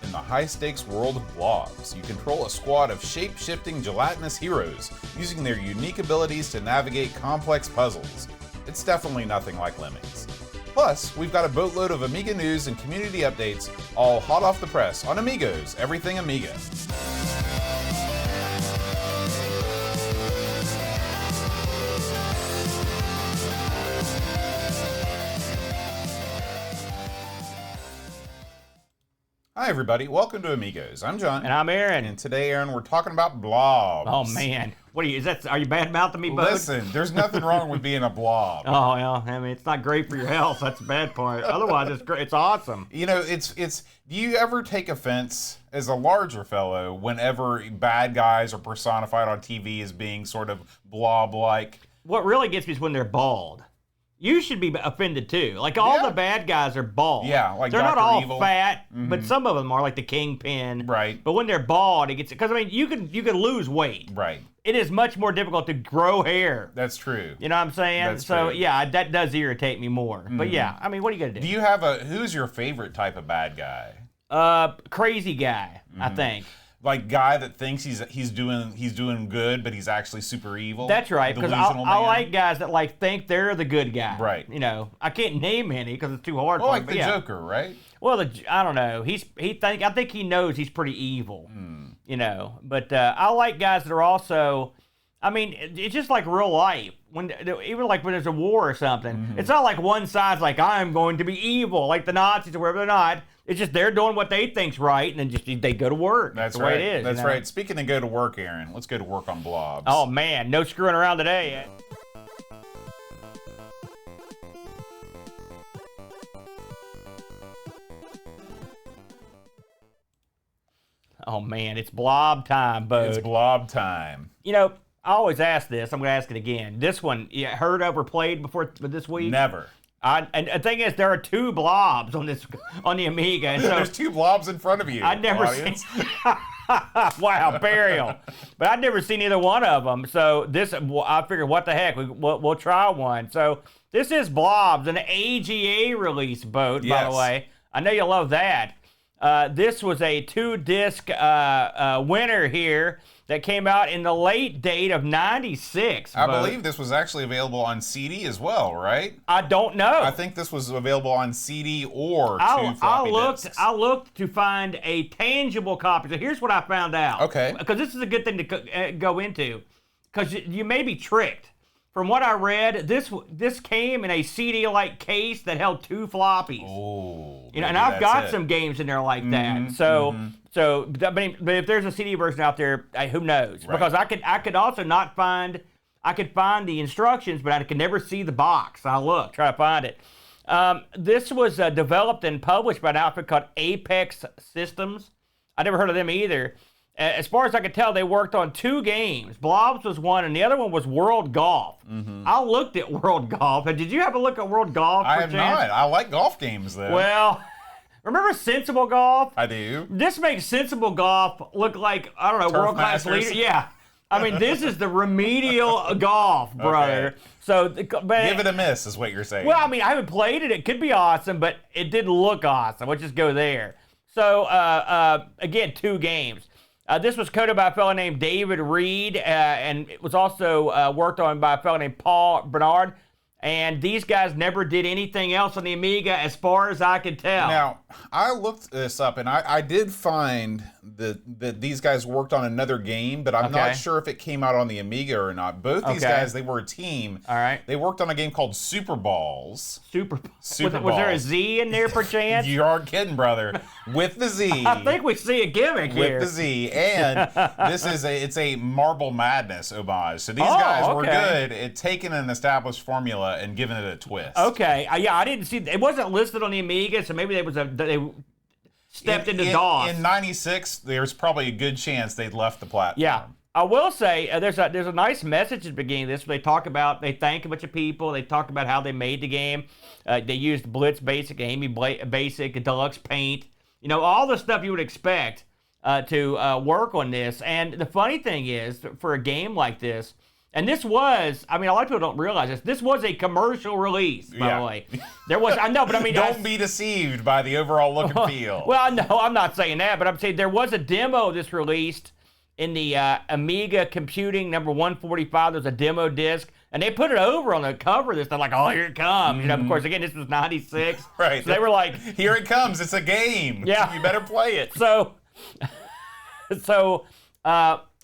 in the high-stakes world of Blobz. You control a squad of shape-shifting gelatinous heroes, using their unique abilities to navigate complex puzzles. It's definitely nothing like Lemmings. Plus, we've got a boatload of Amiga news and community updates, all hot off the press on Amigos, everything Amiga. Hi everybody, welcome to Amigos. I'm John. And I'm Aaron. And today, Aaron, we're talking about Blobz. Oh man, what are you? Are you bad mouthing me, bud? Listen, there's nothing wrong with being a blob. Oh well, I mean it's not great for your health. That's the bad part. Otherwise, it's great. It's awesome. You know, it's. Do you ever take offense as a larger fellow whenever bad guys are personified on TV as being sort of blob-like? What really gets me is when they're bald. You should be offended too. Like all the bad guys are bald. Yeah, like they're Dr. not all Evil. fat, but some of them are, like the Kingpin. Right. But when they're bald, it gets because I mean you can lose weight. Right. It is much more difficult to grow hair. That's true. You know what I'm saying? That's so true. yeah, that does irritate me more. But yeah, I mean, what are you gonna do? Do you have who's your favorite type of bad guy? Crazy guy, I think. Like guy that thinks he's doing good, but he's actually super evil. That's right, because I like guys that like think they're the good guy. Right. You know, I can't name any because it's too hard. Well, for like me, the Joker, right? Well, I don't know. I think he knows he's pretty evil. You know, but I like guys that are also. I mean, it's just like real life. Even like when there's a war or something, it's not like one side's like I'm going to be evil, like the Nazis or wherever. They're not. It's just they're doing what they think's right, and then they go to work. That's the right. way it is. That's right. Speaking of go to work, Aaron, let's go to work on Blobz. Oh man, no screwing around today. Oh man, it's blob time, bud. It's blob time. You know, I always ask this. I'm going to ask it again. This one, you heard of or played before this week? Never. And the thing is, there are two blobs on the Amiga. And so there's two blobs in front of you. I'd never seen. Wow, burial. But I'd never seen either one of them. So I figured, what the heck? We'll try one. So this is Blobz, an AGA release boat, by the way. I know you love that. This was a 2-disc winner here that came out in the late date of 96. I believe this was actually available on CD as well, right? I don't know. I think this was available on CD or two floppy disks. I looked to find a tangible copy. So here's what I found out. Okay. Because this is a good thing to go into. Because you may be tricked. From what I read, this came in a CD-like case that held 2 floppies. Oh, you know, and I've got some games in there like that. So but if there's a CD version out there, who knows? Right. Because I could also not find. I could find the instructions, but I could never see the box. I'll try to find it. This was developed and published by an outfit called Apex Systems. I never heard of them either. As far as I could tell, they worked on 2 games. Blobz was one, and the other one was World Golf. I looked at World Golf. And did you have a look at World Golf? I have not. I like golf games, though. Well, remember Sensible Golf? I do. This makes Sensible Golf look like, I don't know, world-class leader. Yeah. I mean, this is the remedial golf, brother. Okay. So, give it a miss, is what you're saying. Well, I mean, I haven't played it. It could be awesome, but it didn't look awesome. Let's just go there. So, again, 2 games. This was coded by a fellow named David Reed, and it was also worked on by a fellow named Paul Bernard. And these guys never did anything else on the Amiga as far as I could tell. Now, I looked this up, and I did find that these guys worked on another game, but I'm not sure if it came out on the Amiga or not. Both these guys, they were a team. All right. They worked on a game called Super Balls. Was there a Z in there, perchance? You aren't kidding, brother. With the Z. I think we see a gimmick here. With the Z. And it's a Marble Madness homage. So these guys were good at taking an established formula and giving it a twist. Okay. Yeah, I didn't see. It wasn't listed on the Amiga, so maybe they stepped into DOS. In 96, there's probably a good chance they'd left the platform. Yeah. I will say there's a nice message at the beginning of this where they thank a bunch of people. They talk about how they made the game. They used Blitz Basic, Amy Basic, Deluxe Paint. You know, all the stuff you would expect to work on this. And the funny thing is, for a game like this, And this was, I mean, a lot of people don't realize this. This was a commercial release, by the way. There was, I know, but I mean, don't be deceived by the overall look and feel. Well, no, I'm not saying that, but I'm saying there was a demo of this released in the Amiga computing number 145. There's a demo disc, and they put it over on the cover of this. They're like, oh, here it comes. You know, of course, again, this was 96. Right. So they were like, here it comes. It's a game. Yeah. You better play it. So,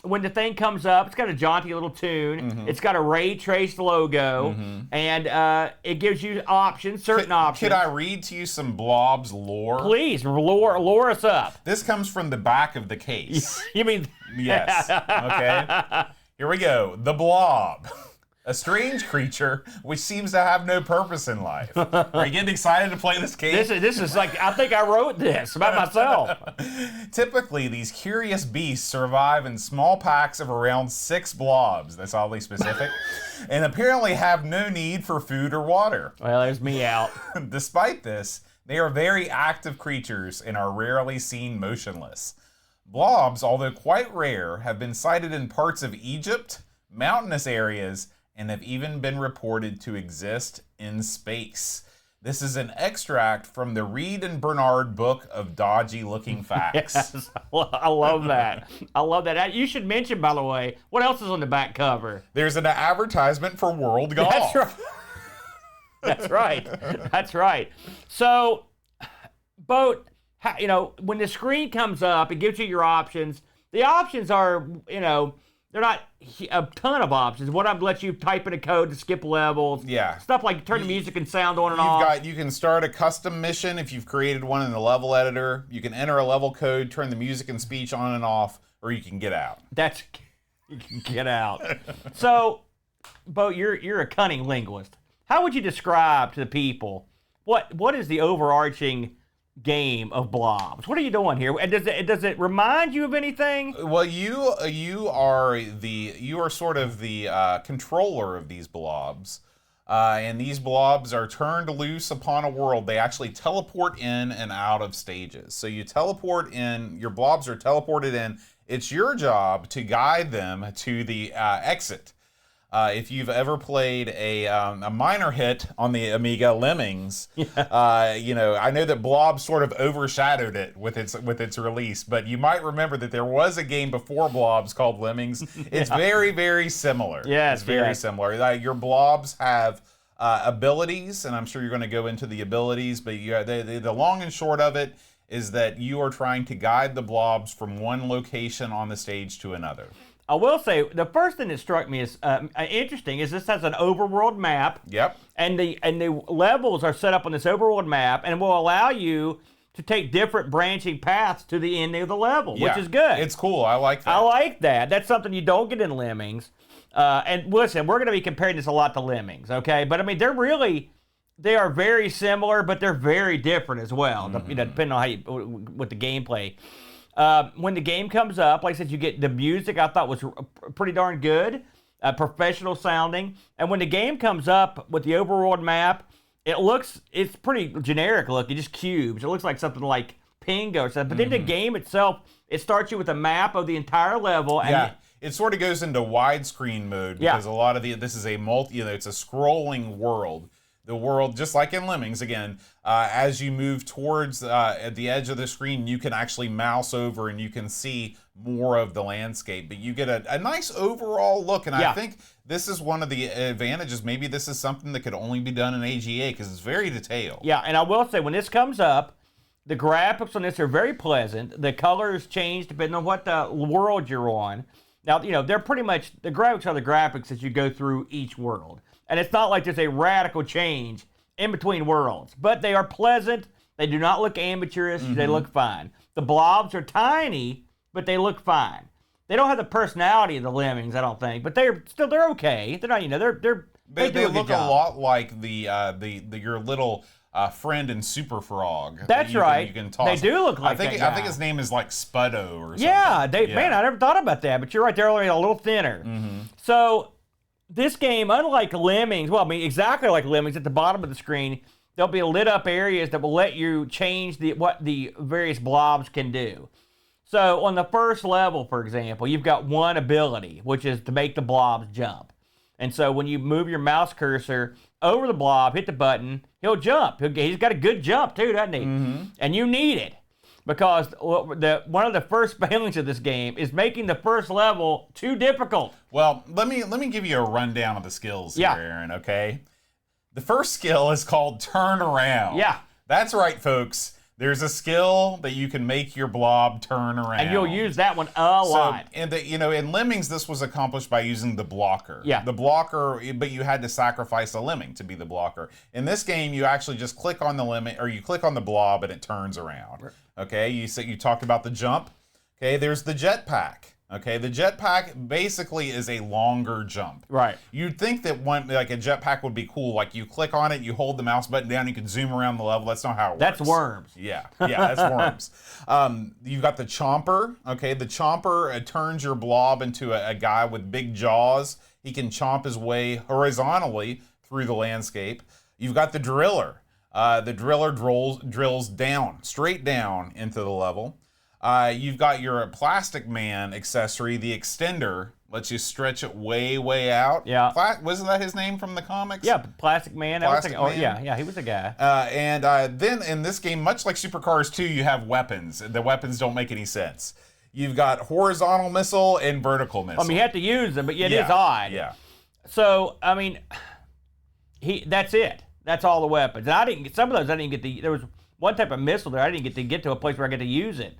when the thing comes up, it's got a jaunty little tune. It's got a ray traced logo, and it gives you options, certain options. Could I read to you some Blobz lore? Please, lore us up. This comes from the back of the case. You mean? Yes. Okay. Here we go. The Blob. A strange creature which seems to have no purpose in life. Are you getting excited to play this game? This is like, I think I wrote this about myself. Typically, these curious beasts survive in small packs of around 6 blobs. That's oddly specific. And apparently have no need for food or water. Well, there's me out. Despite this, they are very active creatures and are rarely seen motionless. Blobs, although quite rare, have been sighted in parts of Egypt, mountainous areas, and have even been reported to exist in space. This is an extract from the Reed and Bernard book of dodgy-looking facts. Yes, I love that. I love that. You should mention, by the way, what else is on the back cover? There's an advertisement for World Golf. That's right. That's right. That's right. So, Boat, you know, when the screen comes up, it gives you your options. The options are, you know, they're not a ton of options. What I'm let you type in a code to skip levels. Yeah. Stuff like turn the music and sound on and off. You can start a custom mission if you've created one in the level editor. You can enter a level code, turn the music and speech on and off, or you can get out. You can get out. So, Bo, you're a cunning linguist. How would you describe to the people what is the overarching game of Blobz? What are you doing here? And does it remind you of anything? Well, you are sort of the controller of these blobs, and these blobs are turned loose upon a world. They actually teleport in and out of stages. So you teleport in. Your blobs are teleported in. It's your job to guide them to the exit. If you've ever played a minor hit on the Amiga, Lemmings, you know, I know that Blobz sort of overshadowed it with its release, but you might remember that there was a game before Blobz called Lemmings. It's very, very similar. Yes, it's very similar. Your blobs have abilities, and I'm sure you're going to go into the abilities, but the long and short of it is that you are trying to guide the blobs from one location on the stage to another. I will say, the first thing that struck me as interesting is this has an overworld map. Yep. And the levels are set up on this overworld map and will allow you to take different branching paths to the end of the level, which is good. It's cool. I like that. I like that. That's something you don't get in Lemmings. And listen, we're going to be comparing this a lot to Lemmings, okay? But I mean, they are very similar, but they're very different as well, you know, depending on what the gameplay. When the game comes up, like I said, you get the music I thought was pretty darn good, professional sounding. And when the game comes up with the overworld map, it's pretty generic looking, just cubes. It looks like something like Pingo or something. But then the game itself, it starts you with a map of the entire level. And it sort of goes into widescreen mode because a lot of this is a it's a scrolling world. The world, just like in Lemmings, again, as you move towards at the edge of the screen, you can actually mouse over and you can see more of the landscape. But you get a nice overall look, and I think this is one of the advantages. Maybe this is something that could only be done in AGA because it's very detailed. Yeah, and I will say, when this comes up, the graphics on this are very pleasant. The colors change depending on what world you're on. Now, you know, they're pretty much, the graphics are the graphics as you go through each world. And it's not like there's a radical change in between worlds, but they are pleasant. They do not look amateurish. They look fine. The blobs are tiny, but they look fine. They don't have the personality of the Lemmings, I don't think, but they're okay. They're not, you know, they look a lot like your little friend in Super Frog. That's right. You can toss. They do look like that guy. I think his name is like Spuddo or something. Yeah, man, I never thought about that, but you're right. They're only a little thinner. So this game, unlike Lemmings, well, I mean, exactly like Lemmings, at the bottom of the screen, there'll be lit up areas that will let you change what the various blobs can do. So on the first level, for example, you've got one ability, which is to make the blobs jump. And so when you move your mouse cursor over the blob, hit the button, he'll jump. He's got a good jump too, doesn't he? And you need it because one of the first failings of this game is making the first level too difficult. Well, let me give you a rundown of the skills here, Aaron, okay? The first skill is called turn around. Yeah. That's right, folks. There's a skill that you can make your blob turn around. And you'll use that one a lot. And in Lemmings, this was accomplished by using the blocker. Yeah. The blocker, but you had to sacrifice a lemming to be the blocker. In this game, you actually just click on the lemming, or you click on the blob and it turns around. Okay, you talked about the jump. Okay, there's the jetpack. Okay, the jetpack basically is a longer jump. Right. You'd think that one like a jetpack would be cool. Like you click on it, you hold the mouse button down, you can zoom around the level. That's not how it works. That's worms. Yeah, that's worms. You've got the chomper. Okay, the chomper turns your blob into a guy with big jaws. He can chomp his way horizontally through the landscape. You've got the driller. The driller drills down, straight down into the level. You've got your Plastic Man accessory, the extender, lets you stretch it way, way out. Yeah. Wasn't that his name from the comics? Yeah, Plastic Man. Plastic Man. Oh, yeah, he was a guy. And then in this game, much like Supercars 2, you have weapons. The weapons don't make any sense. You've got horizontal missile and vertical missile. I mean, you have to use them, but it is odd. Yeah. So, I mean, that's it. That's all the weapons. And some of those I didn't get to. There was one type of missile there I didn't get to a place where I get to use it.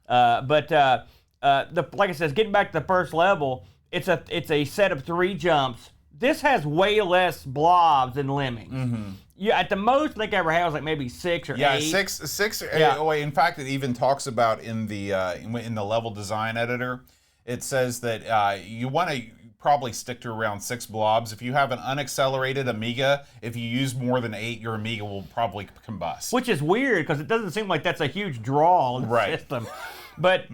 But like I said, getting back to the first level, it's a set of 3 jumps. This has way less blobs than Lemmings. Yeah, at the most I think I ever had was like maybe 6 or 8. Yeah, six. Yeah. In fact, it even talks about in the level design editor, it says that you want to probably stick to around 6 blobs. If you have an unaccelerated Amiga, if you use more than 8, your Amiga will probably combust. Which is weird because it doesn't seem like that's a huge draw in the system. But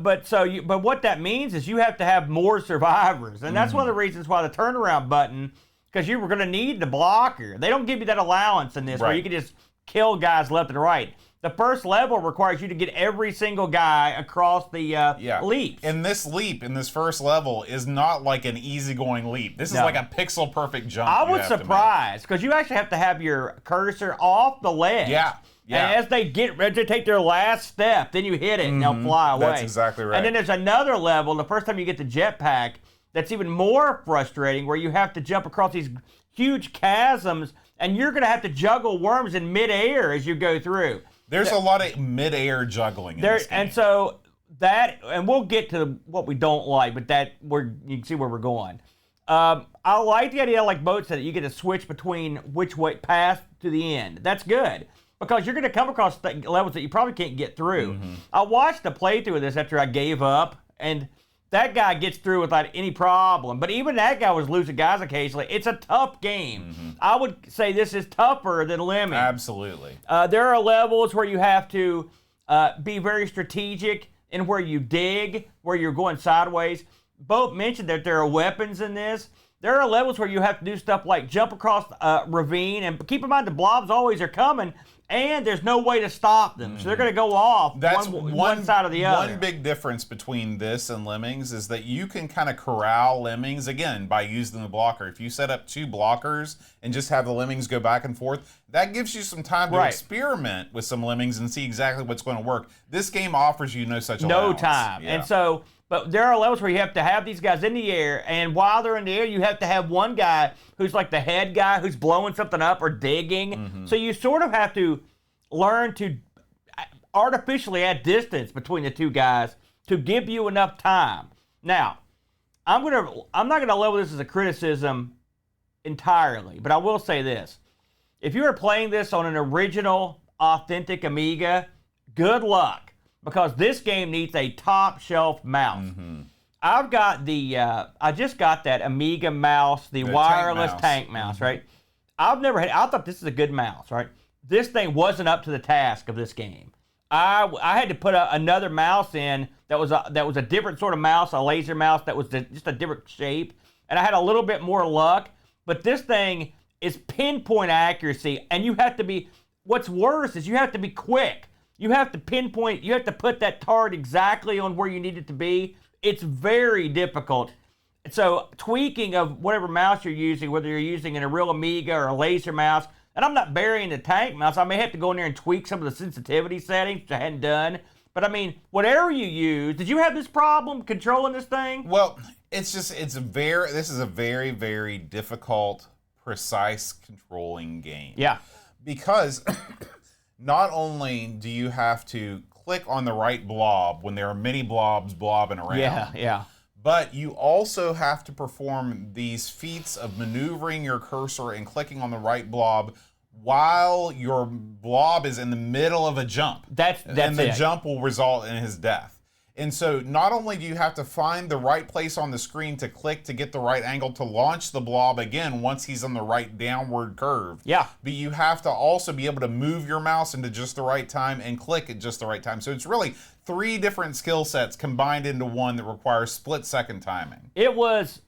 what that means is you have to have more survivors, and that's one of the reasons why the turnaround button, because you were going to need the blocker. They don't give you that allowance in this where you can just kill guys left and right. The first level requires you to get every single guy across the leap. And this leap in this first level is not like an easygoing leap. This is like a pixel perfect jump. I was surprised because you actually have to have your cursor off the ledge. Yeah. And as they get ready to take their last step, then you hit it and they'll fly away. That's exactly right. And then there's another level, the first time you get the jetpack, that's even more frustrating where you have to jump across these huge chasms and you're going to have to juggle worms in midair as you go through. There's a lot of mid-air juggling in this game. And so and we'll get to what we don't like, but you can see where we're going. I like the idea, like Boat said, that you get to switch between which way path to the end. That's good because you're going to come across levels that you probably can't get through. I watched a playthrough of this after I gave up, and that guy gets through without any problem. But even that guy was losing guys occasionally. It's a tough game. I would say this is tougher than Lemmings. Absolutely. There are levels where you have to be very strategic in where you dig, where you're going sideways. Boat mentioned that there are weapons in this. There are levels where you have to do stuff like jump across a ravine, and keep in mind the blobs always are coming, and there's no way to stop them. So they're going to go off one side or the other. One big difference between this and Lemmings is that you can kind of corral Lemmings, again, by using the blocker. If you set up 2 blockers and just have the Lemmings go back and forth, that gives you some time to experiment with some Lemmings and see exactly what's going to work. This game offers you no such allowance. No time. Yeah. And so... But there are levels where you have to have these guys in the air, and while they're in the air, you have to have one guy who's like the head guy who's blowing something up or digging. So you sort of have to learn to artificially add distance between the 2 guys to give you enough time. Now, I'm not gonna level this as a criticism entirely, but I will say this. If you are playing this on an original, authentic Amiga, good luck. Because this game needs a top shelf mouse. I've got I just got that Amiga mouse, the wireless tank mouse, right? I thought this is a good mouse, right? This thing wasn't up to the task of this game. I had to put another mouse in that was a different sort of mouse, a laser mouse that was just a different shape. And I had a little bit more luck, but this thing is pinpoint accuracy, and you have to be, what's worse is you have to be quick. You have to pinpoint, you have to put that target exactly on where you need it to be. It's very difficult. So tweaking of whatever mouse you're using, whether you're using a real Amiga or a laser mouse, and I'm not burying the tank mouse. I may have to go in there and tweak some of the sensitivity settings, which I hadn't done. But I mean, whatever you use, did you have this problem controlling this thing? Well, this is a very, very difficult, precise controlling game. Yeah. Because not only do you have to click on the right blob when there are many blobs blobbing around. Yeah. But you also have to perform these feats of maneuvering your cursor and clicking on the right blob while your blob is in the middle of a jump. That's and the it. jump will result in his death. And so not only do you have to find the right place on the screen to click to get the right angle to launch the blob again once he's on the right downward curve. Yeah. But you have to also be able to move your mouse into just the right time and click at just the right time. So it's really 3 different skill sets combined into one that requires split-second timing. It was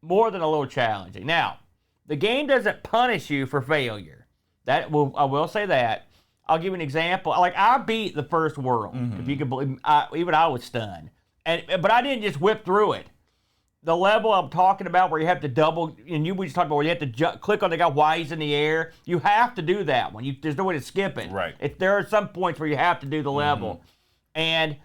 more than a little challenging. Now, the game doesn't punish you for failure. I will say that. I'll give you an example. Like, I beat the first world, if you could believe. Even I was stunned. But I didn't just whip through it. The level I'm talking about where you have to double, and we just talked about where you have to click on the guy while he's in the air, you have to do that one. There's no way to skip it. Right. There are some points where you have to do the level. And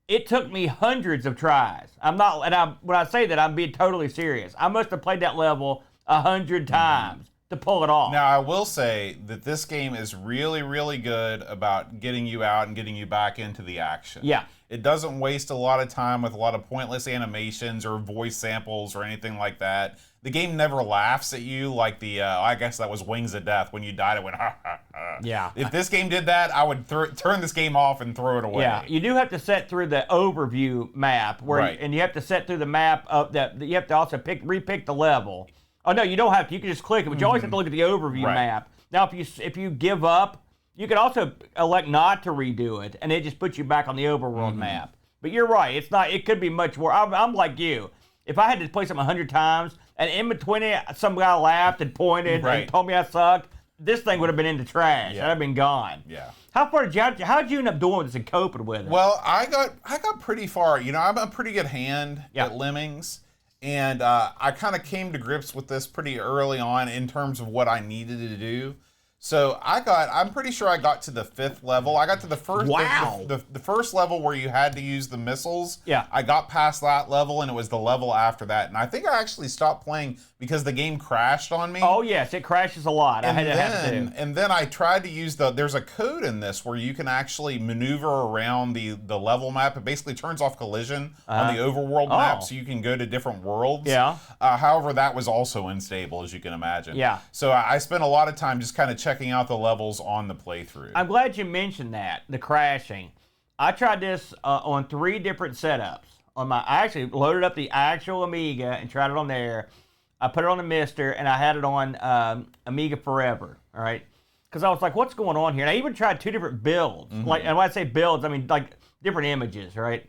it took me hundreds of tries. When I say that, I'm being totally serious. I must have played that level 100 times to pull it off. Now, I will say that this game is really, really good about getting you out and getting you back into the action. Yeah. It doesn't waste a lot of time with a lot of pointless animations or voice samples or anything like that. The game never laughs at you like I guess that was Wings of Death. When you died, it went, ha, ha, ha. Yeah. If this game did that, I would turn this game off and throw it away. Yeah, you do have to set through the overview map, and you have to set through the map of that. You have to also repick the level. Oh no, you don't have to. You can just click it, but you always have to look at the overview map. Now, if you give up, you can also elect not to redo it, and it just puts you back on the overworld map. But you're right; it's not. It could be much more. I'm like you. If I had to play something 100 times, and in between it, some guy laughed and pointed and told me I sucked, this thing would have been in the trash. I'd have been gone. Yeah. How far how'd you end up doing this and coping with it? Well, I got pretty far. I'm a pretty good hand at Lemmings. And I kind of came to grips with this pretty early on in terms of what I needed to do. So I'm pretty sure I got to the 5th level. I got to the first, the first level where you had to use the missiles. Yeah. I got past that level, and it was the level after that. And I think I actually stopped playing because the game crashed on me. Oh yes, it crashes a lot. And then I tried to use there's a code in this where you can actually maneuver around the level map. It basically turns off collision on the overworld map, so you can go to different worlds. Yeah. However, that was also unstable, as you can imagine. Yeah. So I spent a lot of time just kind of checking out the levels on the playthrough. I'm glad you mentioned that, the crashing. I tried this on 3 different setups. I actually loaded up the actual Amiga and tried it on there. I put it on the Mister, and I had it on Amiga Forever, all right? Because I was like, what's going on here? And I even tried 2 different builds. And when I say builds, I mean like different images, right?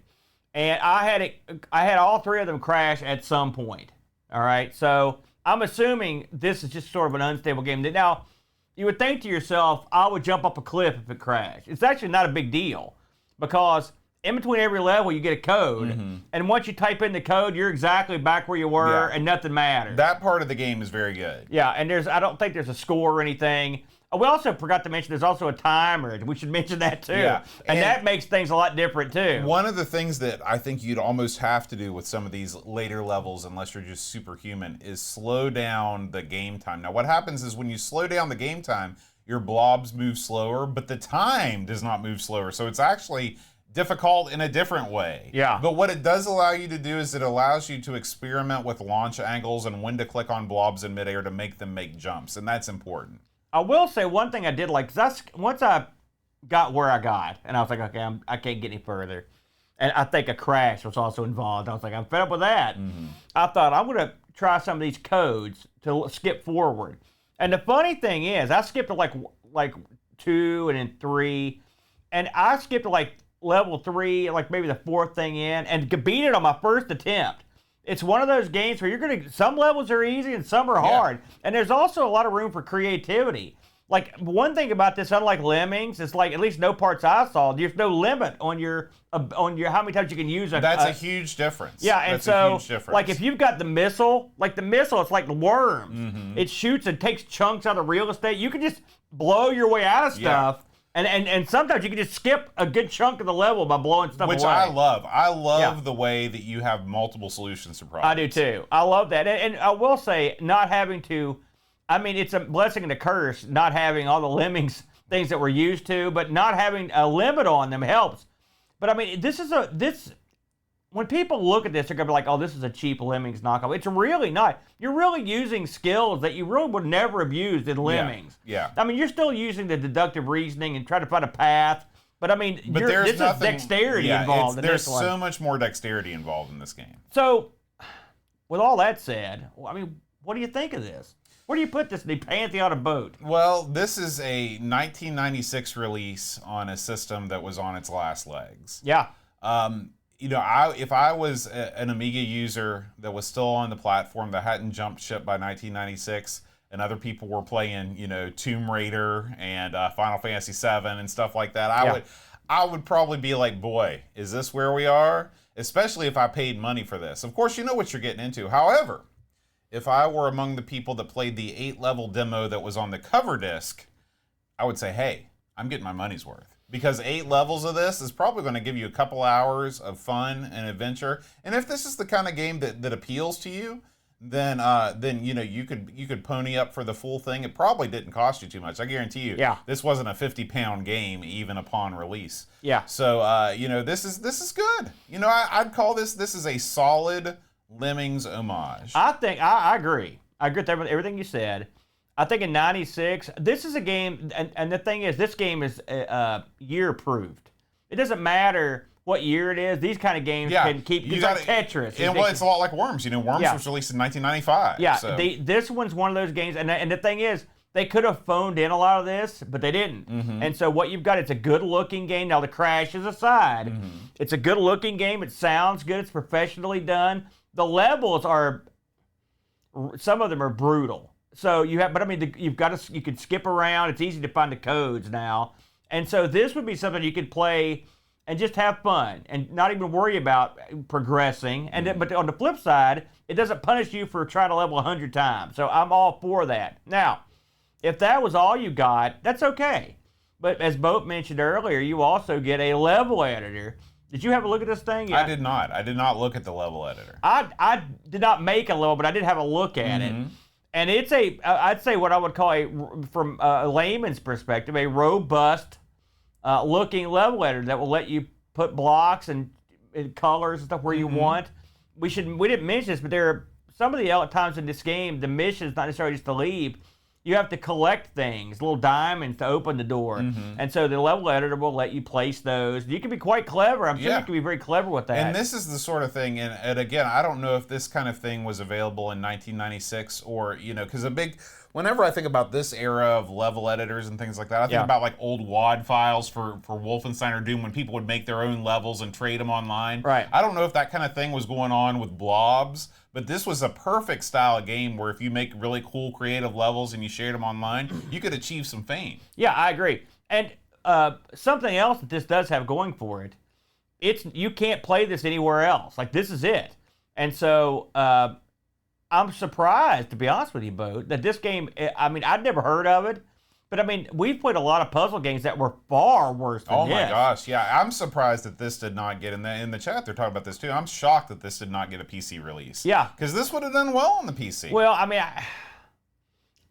And I had all 3 of them crash at some point, all right? So I'm assuming this is just sort of an unstable game. Now, you would think to yourself, I would jump off a cliff if it crashed. It's actually not a big deal because in between every level, you get a code. And once you type in the code, you're exactly back where you were and nothing matters. That part of the game is very good. Yeah, and I don't think there's a score or anything. We also forgot to mention there's also a timer. We should mention that too. Yeah. And that makes things a lot different too. One of the things that I think you'd almost have to do with some of these later levels, unless you're just superhuman, is slow down the game time. Now, what happens is when you slow down the game time, your blobs move slower, but the time does not move slower. So it's actually difficult in a different way. Yeah. But what it does allow you to do is it allows you to experiment with launch angles and when to click on blobs in midair to make them make jumps, and that's important. I will say one thing I did like, because once I got where I got, and I was like, okay, I can't get any further. And I think a crash was also involved. I was like, I'm fed up with that. I thought, I'm going to try some of these codes to skip forward. And the funny thing is, I skipped to like 2 and then 3. And I skipped to like level 3, like maybe the 4th thing in, and could beat it on my first attempt. It's one of those games where some levels are easy and some are hard. And there's also a lot of room for creativity. Like, one thing about this, unlike Lemmings, it's like, at least no parts I saw, there's no limit on your how many times you can use a... That's a huge difference. Yeah, and That's so, a huge difference. like, if you've got the missile, it's like worms. It shoots and takes chunks out of real estate. You can just blow your way out of stuff. And sometimes you can just skip a good chunk of the level by blowing stuff away. Which I love. I love the way that you have multiple solutions to problems. I do too. I love that. And I will say, not having to... I mean, it's a blessing and a curse not having all the Lemmings things that we're used to, but not having a limit on them helps. But I mean, when people look at this, they're going to be like, oh, this is a cheap Lemmings knockoff. It's really not. You're really using skills that you really would never have used in Lemmings. Yeah. I mean, you're still using the deductive reasoning and trying to find a path. But I mean, this is dexterity involved in this one. There's so much more dexterity involved in this game. So, with all that said, I mean, what do you think of this? Where do you put this in the pantheon of boat? Well, this is a 1996 release on a system that was on its last legs. Yeah. If I was an Amiga user that was still on the platform that hadn't jumped ship by 1996, and other people were playing, Tomb Raider and Final Fantasy VII and stuff like that, I would probably be like, boy, is this where we are? Especially if I paid money for this. Of course, you know what you're getting into. However, if I were among the people that played the 8-level demo that was on the cover disc, I would say, hey, I'm getting my money's worth. Because 8 levels of this is probably going to give you a couple hours of fun and adventure. And if this is the kind of game that appeals to you, then you could pony up for the full thing. It probably didn't cost you too much. I guarantee you. Yeah. This wasn't a 50-pound game even upon release. Yeah. So this is good. I'd call this is a solid Lemmings homage. I agree. I agree with everything you said. I think in 96, this is a game, and the thing is, this game is year-proofed. It doesn't matter what year it is. These kind of games can keep, it's like Tetris. And it's a lot like Worms. Worms was released in 1995. Yeah, so. This one's one of those games, and the thing is, they could have phoned in a lot of this, but they didn't. And so what you've got, it's a good-looking game. Now, the crashes aside, it's a good-looking game. It sounds good. It's professionally done. The levels some of them are brutal. So you can skip around. It's easy to find the codes now. And so this would be something you could play and just have fun and not even worry about progressing. But on the flip side, it doesn't punish you for trying to level 100 times. So I'm all for that. Now, if that was all you got, that's okay. But as Boat mentioned earlier, you also get a level editor. Did you have a look at this thing? I did not. I did not look at the level editor. I did not make a level, but I did have a look at it. And it's I'd say what I would call from a layman's perspective, a robust looking level editor that will let you put blocks and colors and stuff where you want. We didn't mention this, but there are some of the times in this game, the mission is not necessarily just to leave. You have to collect things, little diamonds to open the door. And so the level editor will let you place those. You can be quite clever. I'm sure you can be very clever with that. And this is the sort of thing, and again, I don't know if this kind of thing was available in 1996 or, because whenever I think about this era of level editors and things like that, I think about like old WAD files for Wolfenstein or Doom when people would make their own levels and trade them online. Right. I don't know if that kind of thing was going on with Blobz, but this was a perfect style of game where if you make really cool creative levels and you shared them online, you could achieve some fame. Yeah, I agree. And something else that this does have going for it, you can't play this anywhere else. Like, this is it. And so I'm surprised, to be honest with you, Bo, that this game, I mean, I'd never heard of it. But, I mean, we've played a lot of puzzle games that were far worse than this. Oh, my gosh. Yeah, I'm surprised that this did not get, in the chat, they're talking about this, too. I'm shocked that this did not get a PC release. Yeah. Because this would have done well on the PC. Well, I mean,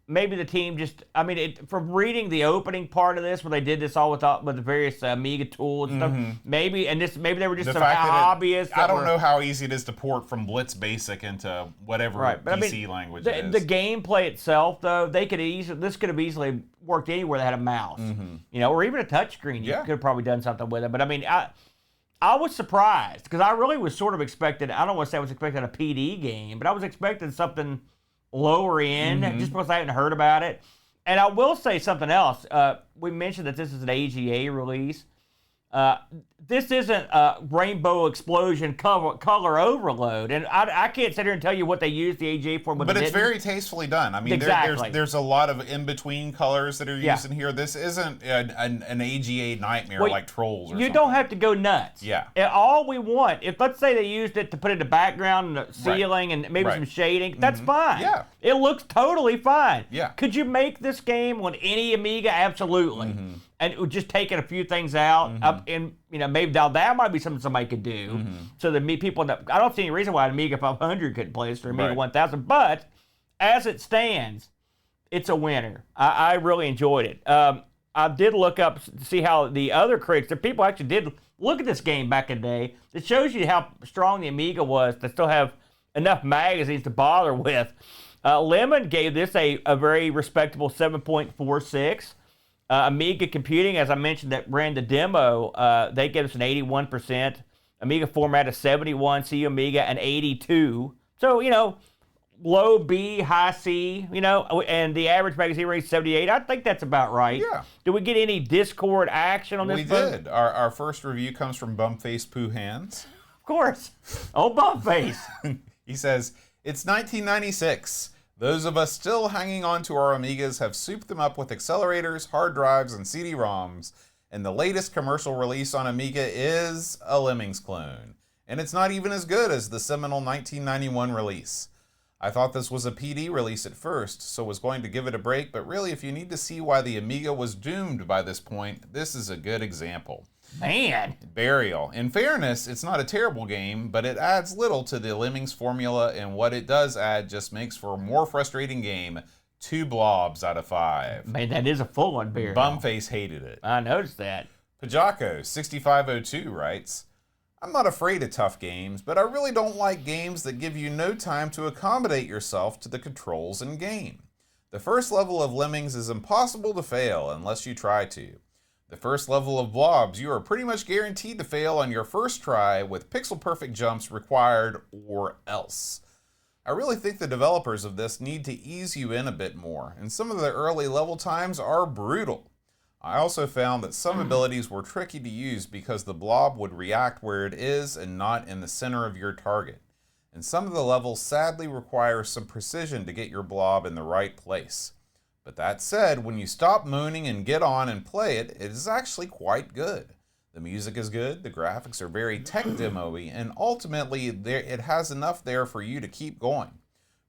maybe the team just, I mean, from reading the opening part of this, where they did this all with the various Amiga tools and stuff, maybe they were just some hobbyists. I don't know how easy it is to port from Blitz Basic into whatever PC language it is. The gameplay itself, though, this could have easily worked anywhere that had a mouse, or even a touchscreen. You could have probably done something with it. But I mean, I was surprised because I really was sort of expecting, I don't want to say I was expecting a PD game, but I was expecting something lower end, just because I hadn't heard about it. And I will say something else. We mentioned that this is an AGA release. This isn't a rainbow explosion color overload, and I can't sit here and tell you what they used the AGA for. But it's very tastefully done. I mean, exactly. there's a lot of in-between colors that are used in here. This isn't an AGA nightmare like Trolls or something. You don't have to go nuts. Yeah. All we want, if let's say they used it to put in the background and the ceiling and maybe some shading, that's fine. Yeah. It looks totally fine. Yeah. Could you make this game on any Amiga? Absolutely. And it would just taking a few things out, up in, maybe that might be something somebody could do. So that people, I don't see any reason why an Amiga 500 couldn't play this or Amiga 1000. But as it stands, it's a winner. I really enjoyed it. I did look up to see how the other critics, the people actually did look at this game back in the day. It shows you how strong the Amiga was to still have enough magazines to bother with. Lemon gave this a very respectable 7.46. Amiga Computing, as I mentioned, that ran the demo, they gave us an 81%. Amiga Format a 71, CU Amiga an 82. So, low B, high C, and the average magazine rating 78. I think that's about right. Yeah. Did we get any Discord action on this? We did. Our first review comes from Bumpface Pooh Hands. Of course. Oh, Bumpface. He says, it's 1996. Those of us still hanging on to our Amigas have souped them up with accelerators, hard drives, and CD-ROMs, and the latest commercial release on Amiga is a Lemmings clone. And it's not even as good as the seminal 1991 release. I thought this was a PD release at first, so was going to give it a break, but really if you need to see why the Amiga was doomed by this point, this is a good example. Man. Burial. In fairness, it's not a terrible game, but it adds little to the Lemmings formula, and what it does add just makes for a more frustrating game. 2 blobs out of 5. Man, that is a full-on burial. Bumface hated it. I noticed that. Pajako 6502 writes, I'm not afraid of tough games, but I really don't like games that give you no time to accommodate yourself to the controls in game. The first level of Lemmings is impossible to fail unless you try to. The first level of Blobz, you are pretty much guaranteed to fail on your first try with pixel-perfect jumps required or else. I really think the developers of this need to ease you in a bit more, and some of the early level times are brutal. I also found that some abilities were tricky to use because the blob would react where it is and not in the center of your target. And some of the levels sadly require some precision to get your blob in the right place. But that said, when you stop mooning and get on and play it, it is actually quite good. The music is good, the graphics are very tech demo-y, and ultimately it has enough there for you to keep going.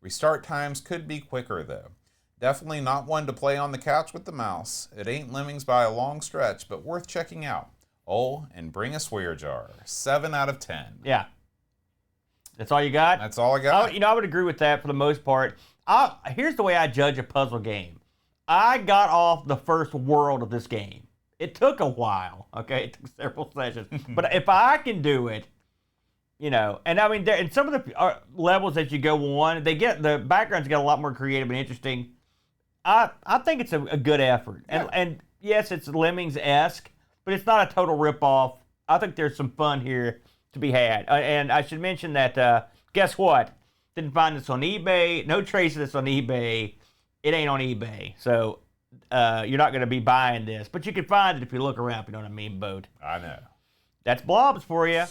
Restart times could be quicker though. Definitely not one to play on the couch with the mouse. It ain't Lemmings by a long stretch, but worth checking out. Oh, and bring a swear jar. 7 out of 10. Yeah. That's all you got? That's all I got. I would agree with that for the most part. Here's the way I judge a puzzle game. I got off the first world of this game. It took a while, okay? It took several sessions. But if I can do it, and I mean, in some of the levels that you go on, the backgrounds get a lot more creative and interesting. I think it's a good effort. And yes, it's Lemmings-esque, but it's not a total ripoff. I think there's some fun here to be had. And I should mention that, guess what? Didn't find this on eBay. No trace of this on eBay. It ain't on eBay. So you're not going to be buying this. But you can find it if you look around, if you know what I mean, Bode. I know. That's Blobz for you.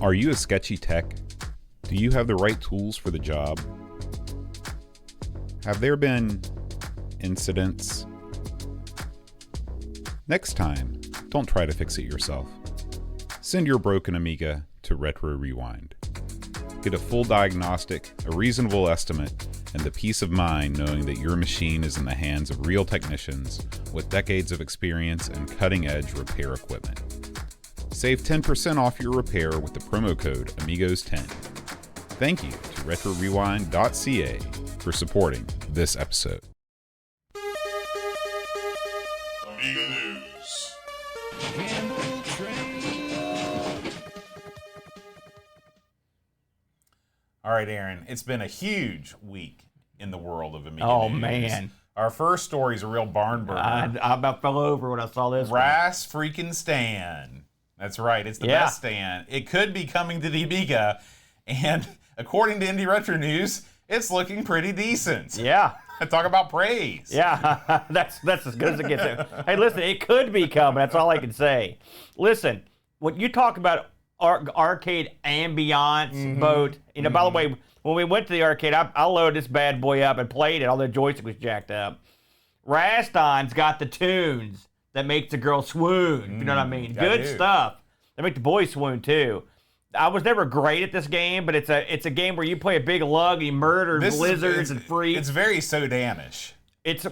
Are you a sketchy tech? Do you have the right tools for the job? Have there been incidents? Next time, don't try to fix it yourself. Send your broken Amiga to Retro Rewind. Get a full diagnostic, a reasonable estimate, and the peace of mind knowing that your machine is in the hands of real technicians with decades of experience and cutting-edge repair equipment. Save 10% off your repair with the promo code Amigos10. Thank you to RetroRewind.ca for supporting this episode. Amiga News. All right, Aaron, it's been a huge week in the world of Amiga Oh, news. man. Our first story is a real barn burner. I about fell over when I saw this one. Ras freaking Stan. That's right, it's the best Stan. It could be coming to the Amiga, and according to Indie Retro News, it's looking pretty decent. Yeah. Talk about praise. Yeah, that's as good as it gets. Hey, listen, it could be coming. That's all I can say. Listen, when you talk about arcade ambiance boat, you know, by the way, when we went to the arcade, I loaded this bad boy up and played it, although the joystick was jacked up. Raston's got the tunes that make the girl swoon, if you know what I mean. Good stuff. They make the boys swoon, too. I was never great at this game, but it's a game where you play a big lug, you murder blizzards and freaks. It's very Sodanish.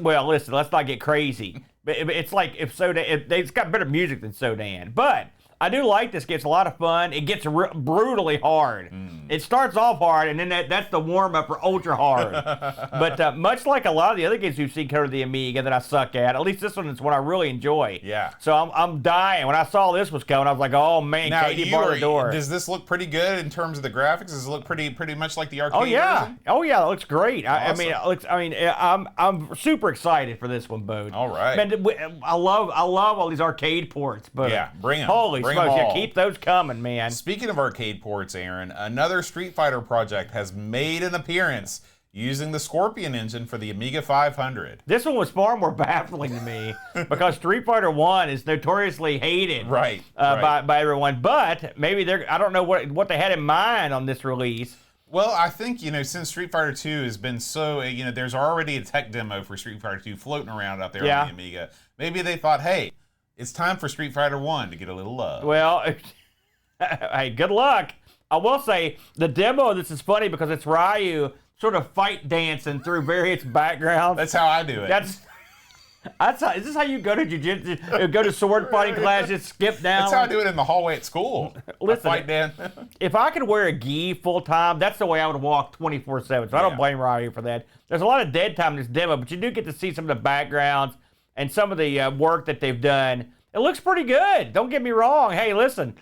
Well, listen, let's not get crazy. But it's like if Sodan, it's got better music than Sodan. But I do like this. It's a lot of fun. It gets brutally hard. It starts off hard, and then that's the warm-up for ultra hard. But much like a lot of the other games we've seen cover the Amiga that I suck at least this one is what I really enjoy. Yeah. So I'm dying. When I saw this was coming, I was like, oh, man, now, Katie barred the door. Does this look pretty good in terms of the graphics? Does it look pretty much like the arcade version? Oh, yeah, it looks great. Awesome. I'm super excited for this one, Bode. All right. Man, I love all these arcade ports, but yeah, bring them. Holy bring smokes, them yeah, all. keep those coming, man. Speaking of arcade ports, Aaron, another Street Fighter project has made an appearance using the Scorpion engine for the Amiga 500. This one was far more baffling to me because Street Fighter 1 is notoriously hated right. By everyone, but maybe I don't know what they had in mind on this release. Well, I think, since Street Fighter 2 has been so, there's already a tech demo for Street Fighter 2 floating around out there on the Amiga. Maybe they thought, hey, it's time for Street Fighter 1 to get a little love. Well, hey, good luck. I will say the demo of this is funny because it's Ryu sort of fight dancing through various backgrounds. That's how I do it. Is this how you go to jiu-jitsu? Go to sword fighting class, just skip down? That's how I do it in the hallway at school. Listen, fight dance. If I could wear a gi full time, that's the way I would walk 24/7. So I don't blame Ryu for that. There's a lot of dead time in this demo, but you do get to see some of the backgrounds and some of the work that they've done. It looks pretty good. Don't get me wrong. Hey, listen,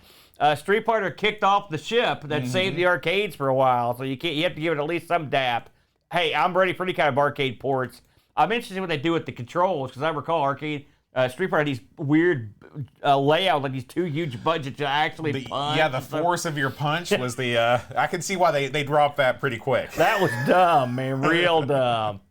Street Fighter kicked off the ship that saved the arcades for a while, so you have to give it at least some dap. Hey, I'm ready for any kind of arcade ports. I'm interested in what they do with the controls, because I recall arcade Street Fighter had these weird layout, like these two huge budgets to actually punch. Yeah, the force of your punch was the. I can see why they dropped that pretty quick. That was dumb, man, real dumb.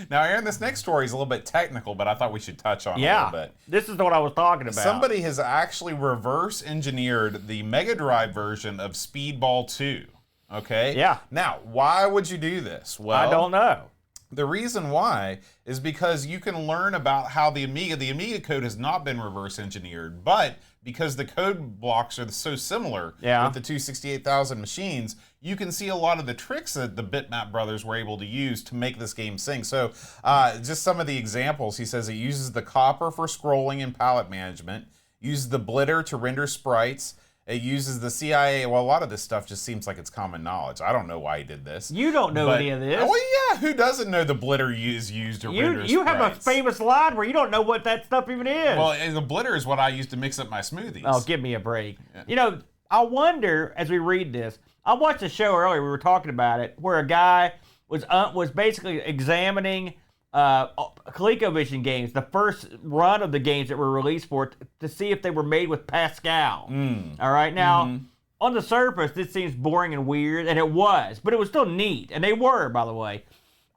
Now, Aaron, this next story is a little bit technical, but I thought we should touch on it a little bit. This is what I was talking about. Somebody has actually reverse engineered the Mega Drive version of Speedball 2. Okay? Yeah. Now, why would you do this? Well, I don't know. The reason why is because you can learn about how the Amiga code has not been reverse engineered, but because the code blocks are so similar with the 268,000 machines, you can see a lot of the tricks that the Bitmap brothers were able to use to make this game sing. So just some of the examples, he says it uses the copper for scrolling and palette management, uses the blitter to render sprites, it uses the CIA. Well, a lot of this stuff just seems like it's common knowledge. I don't know why he did this. You don't know any of this. Well, yeah. Who doesn't know the blitter is used to render sprites? You have a famous line where you don't know what that stuff even is. Well, the blitter is what I use to mix up my smoothies. Oh, give me a break. Yeah. I wonder, as we read this, I watched a show earlier, we were talking about it, where a guy was basically examining ColecoVision games, the first run of the games that were released for it, to see if they were made with Pascal. All right, now on the surface, this seems boring and weird, and it was, but it was still neat, and they were, by the way.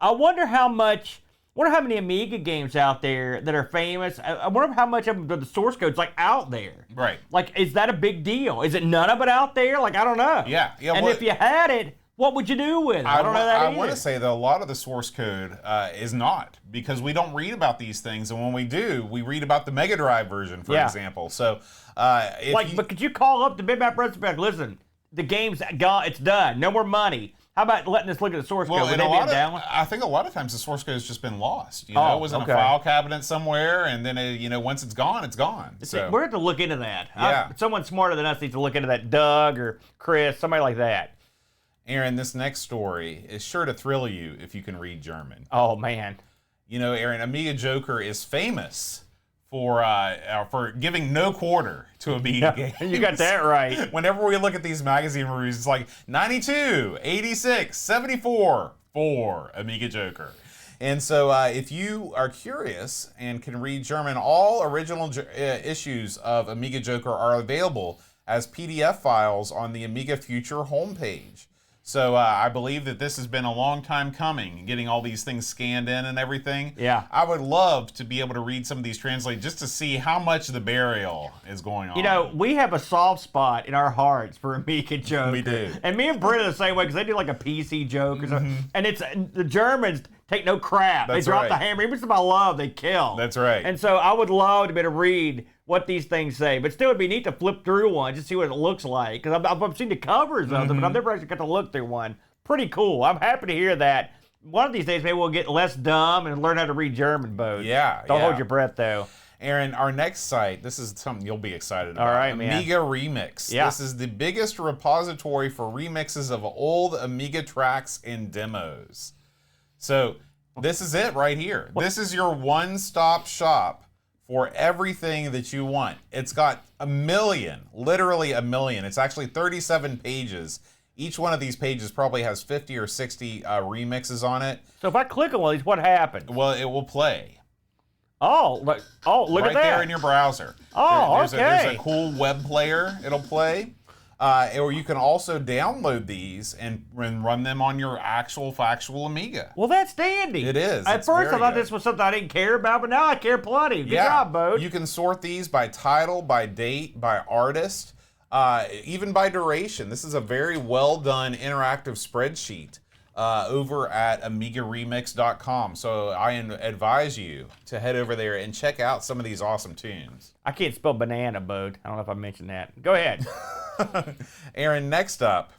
I wonder how many Amiga games out there that are famous. I wonder how much of the source code's like out there. Right. Like, is that a big deal? Is it none of it out there? Like, I don't know. Yeah. And if you had it, what would you do with it? I don't know that either. I want to say that a lot of the source code is not, because we don't read about these things, and when we do, we read about the Mega Drive version, for example. So, but could you call up the Bitmap brothers and be like, listen, the game's gone, it's done, no more money. How about letting us look at the source code? Would they be down? I think a lot of times the source code has just been lost. It was in a file cabinet somewhere, and then once it's gone, it's gone. So we're going to look into that. Yeah. Someone smarter than us needs to look into that. Doug or Chris, somebody like that. Aaron, this next story is sure to thrill you if you can read German. Oh, man. Aaron, Amiga Joker is famous for giving no quarter to Amiga games. You got that right. Whenever we look at these magazine reviews, it's like 92, 86, 74 for Amiga Joker. And so if you are curious and can read German, all original issues of Amiga Joker are available as PDF files on the Amiga Future homepage. So I believe that this has been a long time coming, getting all these things scanned in and everything. Yeah. I would love to be able to read some of these translated just to see how much the burial is going on. You know, we have a soft spot in our hearts for Amiga jokes. We do. And me and Britt are the same way because they do like a PC joke or something. And it's the Germans take no crap. That's they drop right. the hammer. Even some I love, they kill. That's right. And so I would love to be able to read what these things say. But still, it'd be neat to flip through one, just see what it looks like. Because I've seen the covers of them, but I've never actually got to look through one. Pretty cool. I'm happy to hear that. One of these days, maybe we'll get less dumb and learn how to read German, Boat. Yeah, Don't yeah. hold your breath, though. Aaron, our next site, this is something you'll be excited about. All right, man. Amiga Remix. Yeah. This is the biggest repository for remixes of old Amiga tracks and demos. So this is it right here. This is your one-stop shop for everything that you want. It's got a million, literally a million. It's actually 37 pages. Each one of these pages probably has 50 or 60 remixes on it. So if I click on one of these, what happens? Well, it will play. Oh, look right at that. there in your browser. Oh, there's okay. there's a cool web player it'll play. Or you can also download these and run them on your actual factual Amiga. Well, that's dandy. It is. At It's first, I very thought good. this was something I didn't care about, but now I care plenty. Good job, Boat. You can sort these by title, by date, by artist, even by duration. This is a very well done interactive spreadsheet over at amigosretrogaming.com. So I advise you to head over there and check out some of these awesome tunes. I can't spell banana, Boat. I don't know if I mentioned that. Go ahead. Aaron, next up,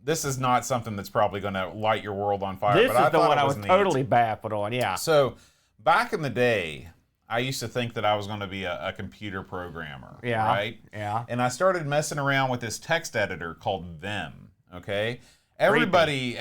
this is not something that's probably going to light your world on fire. This but is I the thought one it I was neat. totally baffled on, yeah. So back in the day, I used to think that I was going to be a computer programmer, Yeah, right? yeah. And I started messing around with this text editor called Vim, okay? Everybody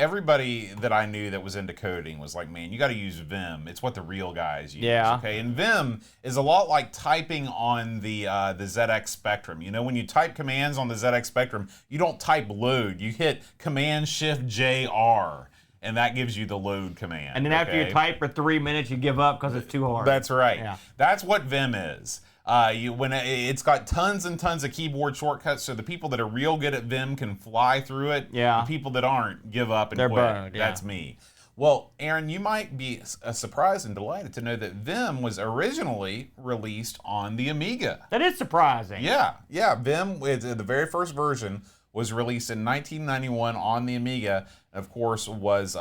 that I knew that was into coding was like, man, you got to use Vim. It's what the real guys use, Yeah. okay? And Vim is a lot like typing on the ZX Spectrum. You know, when you type commands on the ZX Spectrum, you don't type load. You hit Command-Shift-J-R, and that gives you the load command. And then after you type for 3 minutes, you give up because it's too hard. That's right. Yeah. That's what Vim is. It's got tons and tons of keyboard shortcuts, so the people that are real good at Vim can fly through it. Yeah. The people that aren't give up and They're quit. burned, yeah. That's me. Well, Aaron, you might be surprised and delighted to know that Vim was originally released on the Amiga. That is surprising. Yeah. Vim, the very first version, was released in 1991 on the Amiga. And of course, was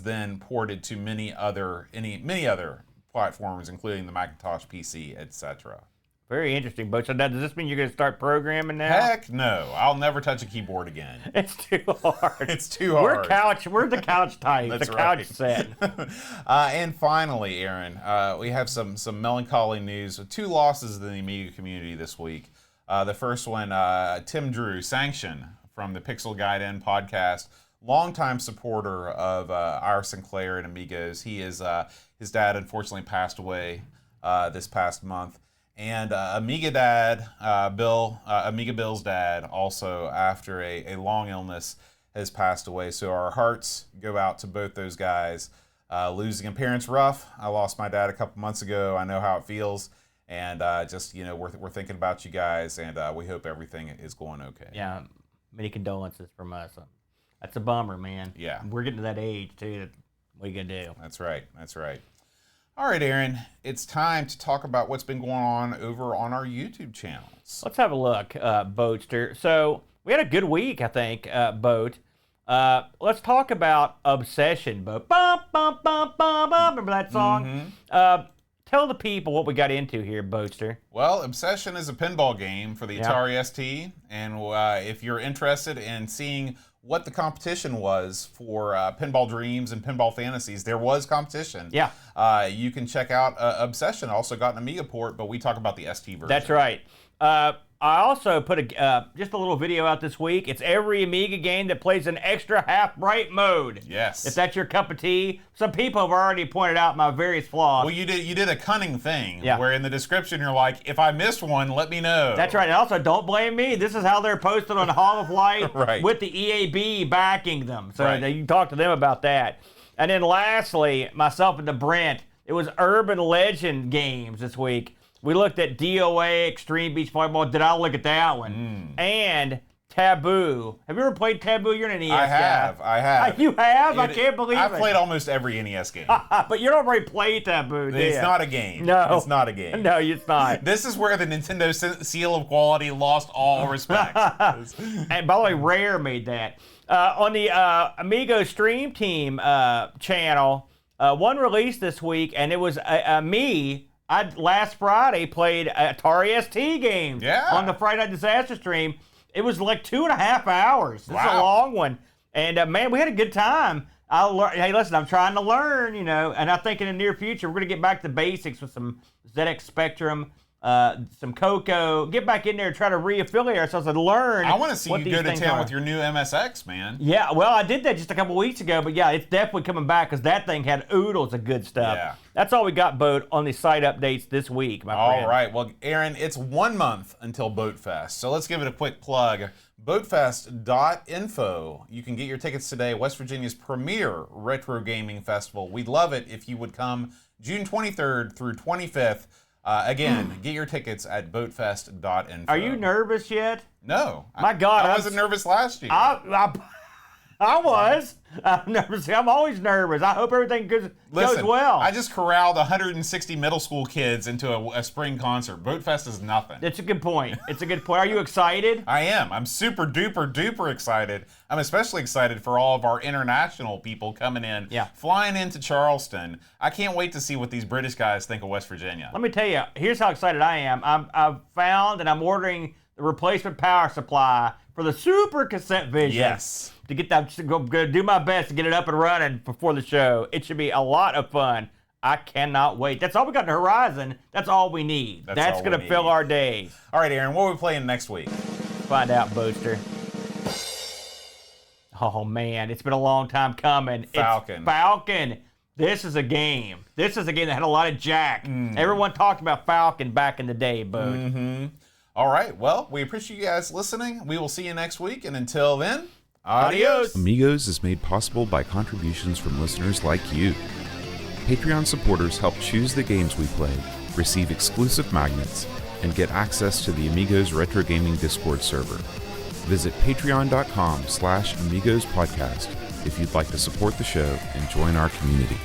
then ported to many other platforms, including the Macintosh PC, etc. Very interesting, Boat. So now, does this mean you're going to start programming now? Heck no! I'll never touch a keyboard again. It's too hard. It's too hard. We're the couch type. That's the couch right. set. And finally, Aaron, we have some melancholy news. 2 losses in the Amiga community this week. The first one, Tim Drew, Sanction from the Pixel Guide In podcast, longtime supporter of our Sinclair and Amigos. He is his dad unfortunately passed away this past month, and Amiga dad, Amiga Bill's dad, also after a long illness has passed away. So our hearts go out to both those guys. Losing a parent's rough. I lost my dad a couple months ago. I know how it feels. And we're thinking about you guys, and we hope everything is going okay. Yeah, many condolences from us. That's a bummer, man. Yeah. We're getting to that age, too. What are you going to do? That's right. All right, Aaron, it's time to talk about what's been going on over on our YouTube channels. Let's have a look, Boatster. So we had a good week, I think, Boat. Let's talk about Obsession, Boat. Bum, bum, bum, bum, bum. Remember that song? Tell the people what we got into here, Boatster. Well, Obsession is a pinball game for the Atari ST, and if you're interested in seeing what the competition was for Pinball Dreams and Pinball Fantasies, there was competition. Yeah. You can check out Obsession. Also got an Amiga port, but we talk about the ST version. That's right. I also put just a little video out this week. It's every Amiga game that plays an extra half-bright mode. Yes. If that's your cup of tea. Some people have already pointed out my various flaws. Well, you did a cunning thing, Yeah. where in the description you're like, if I missed one, let me know. That's right. And also, don't blame me. This is how they're posted on Hall of Light Right. with the EAB backing them. So Right. you can talk to them about that. And then lastly, myself and the Brent, it was Urban Legend games this week. We looked at DOA, Extreme Beach Volleyball. Did I look at that one? And Taboo. Have you ever played Taboo? You're an NES I have. guy. I have. You have? I can't believe I've it. played almost every NES game. But you don't really play Taboo, do you? It's not a game. No. It's not a game. No, it's not. This is where the Nintendo seal of quality lost all respect. And by the way, Rare made that. On the Amigos Stream Team channel, one released this week, and it was me. I last Friday played Atari ST game on the Friday Night Disaster stream. It was like 2.5 hours. This is a long one. And man, we had a good time. Hey, listen, I'm trying to learn, and I think in the near future, we're going to get back to basics with some ZX Spectrum, some Coco, get back in there and try to re-affiliate ourselves and learn. I want to see you go to town with your new MSX, man. Yeah, well, I did that just a couple weeks ago, but yeah, it's definitely coming back because that thing had oodles of good stuff. Yeah. That's all we got, Boat, on the site updates this week, my friend. All right. Well, Aaron, it's 1 month until BoatFest, so let's give it a quick plug. Boatfest.info. You can get your tickets today. West Virginia's premier retro gaming festival. We'd love it if you would come June 23rd through 25th. Again, get your tickets at boatfest.info. Are you nervous yet? No. My God. I wasn't nervous last year. I was. I'm nervous. I'm always nervous. I hope everything goes well. I just corralled 160 middle school kids into a spring concert. BoatFest is nothing. That's a good point. It's a good point. Are you excited? I am. I'm super duper duper excited. I'm especially excited for all of our international people coming in, flying into Charleston. I can't wait to see what these British guys think of West Virginia. Let me tell you, here's how excited I am. I've found and I'm ordering the replacement power supply for the Super Cassette Vision. Yes. To get that, gonna do my best to get it up and running before the show. It should be a lot of fun. I cannot wait. That's all we got in the horizon. That's all we need. That's gonna fill our days. All right, Aaron, what are we playing next week? Find out, Booster. Oh man, it's been a long time coming. Falcon. It's Falcon. This is a game. This is a game that had a lot of jack. Everyone talked about Falcon back in the day, Boot. All right, well, we appreciate you guys listening. We will see you next week, and until then, adios. Amigos is made possible by contributions from listeners like you. Patreon supporters help choose the games we play, receive exclusive magnets, and get access to the Amigos Retro Gaming Discord server. Visit patreon.com/Amigos Podcast if you'd like to support the show and join our community.